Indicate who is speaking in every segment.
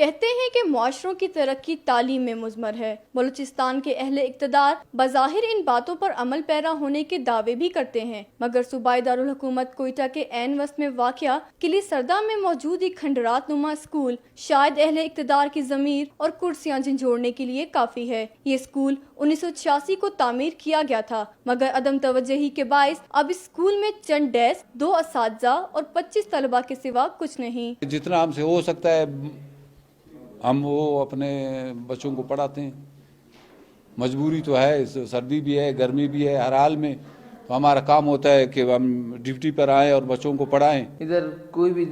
Speaker 1: کہتے ہیں کہ معاشروں کی ترقی تعلیم میں مضمر ہے۔ بلوچستان کے اہل اقتدار بظاہر ان باتوں پر عمل پیرا ہونے کے دعوے بھی کرتے ہیں، مگر صوبائی دارالحکومت کوئٹہ کے عین وسط میں واقع قلعہ سردہ میں موجود ایک کھنڈرات نما اسکول شاید اہل اقتدار کی ضمیر اور کرسیاں جھنجھوڑنے کے لیے کافی ہے۔ یہ اسکول 1986 کو تعمیر کیا گیا تھا، مگر عدم توجہی کے باعث اب اس اسکول میں چند ڈیسک، 2 اساتذہ اور 25 طلبہ کے سوا کچھ نہیں۔
Speaker 2: جتنا ہم سے ہو سکتا ہے ہم وہ اپنے بچوں کو پڑھاتے ہیں۔ مجبوری تو ہے، سردی بھی ہے، گرمی بھی ہے، ہر حال میں تو ہمارا کام ہوتا ہے کہ ہم ڈیوٹی پر آئیں اور بچوں کو پڑھائیں۔
Speaker 3: ادھر کوئی بھی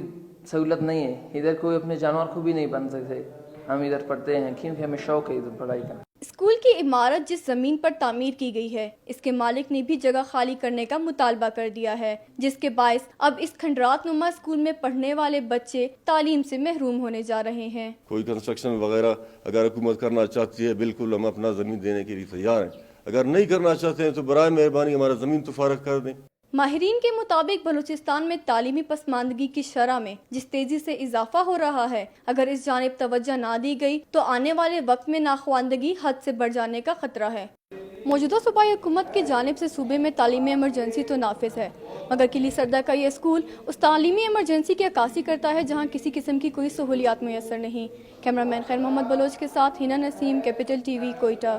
Speaker 3: سہولت نہیں ہے، ادھر کوئی اپنے جانور کو بھی نہیں بن سکتے، ہم ادھر پڑھتے ہیں کیونکہ ہمیں شوق ہے ادھر پڑھائی کا۔
Speaker 1: اسکول کی عمارت جس زمین پر تعمیر کی گئی ہے، اس کے مالک نے بھی جگہ خالی کرنے کا مطالبہ کر دیا ہے، جس کے باعث اب اس کھنڈرات نما اسکول میں پڑھنے والے بچے تعلیم سے محروم ہونے جا رہے ہیں۔
Speaker 4: کوئی کنسٹرکشن وغیرہ اگر حکومت کرنا چاہتی ہے، بالکل ہم اپنا زمین دینے کے لیے تیار ہیں۔ اگر نہیں کرنا چاہتے ہیں تو برائے مہربانی ہمارا زمین تو فارغ کر دیں۔
Speaker 1: ماہرین کے مطابق بلوچستان میں تعلیمی پسماندگی کی شرح میں جس تیزی سے اضافہ ہو رہا ہے، اگر اس جانب توجہ نہ دی گئی تو آنے والے وقت میں ناخواندگی حد سے بڑھ جانے کا خطرہ ہے۔ موجودہ صوبائی حکومت کی جانب سے صوبے میں تعلیمی ایمرجنسی تو نافذ ہے، مگر قلعہ سردہ کا یہ اسکول اس تعلیمی ایمرجنسی کی عکاسی کرتا ہے جہاں کسی قسم کی کوئی سہولیات میسر نہیں۔ کیمرہ مین خیر محمد بلوچ کے ساتھ ہینا نسیم، کیپٹل ٹی وی، کوئٹہ۔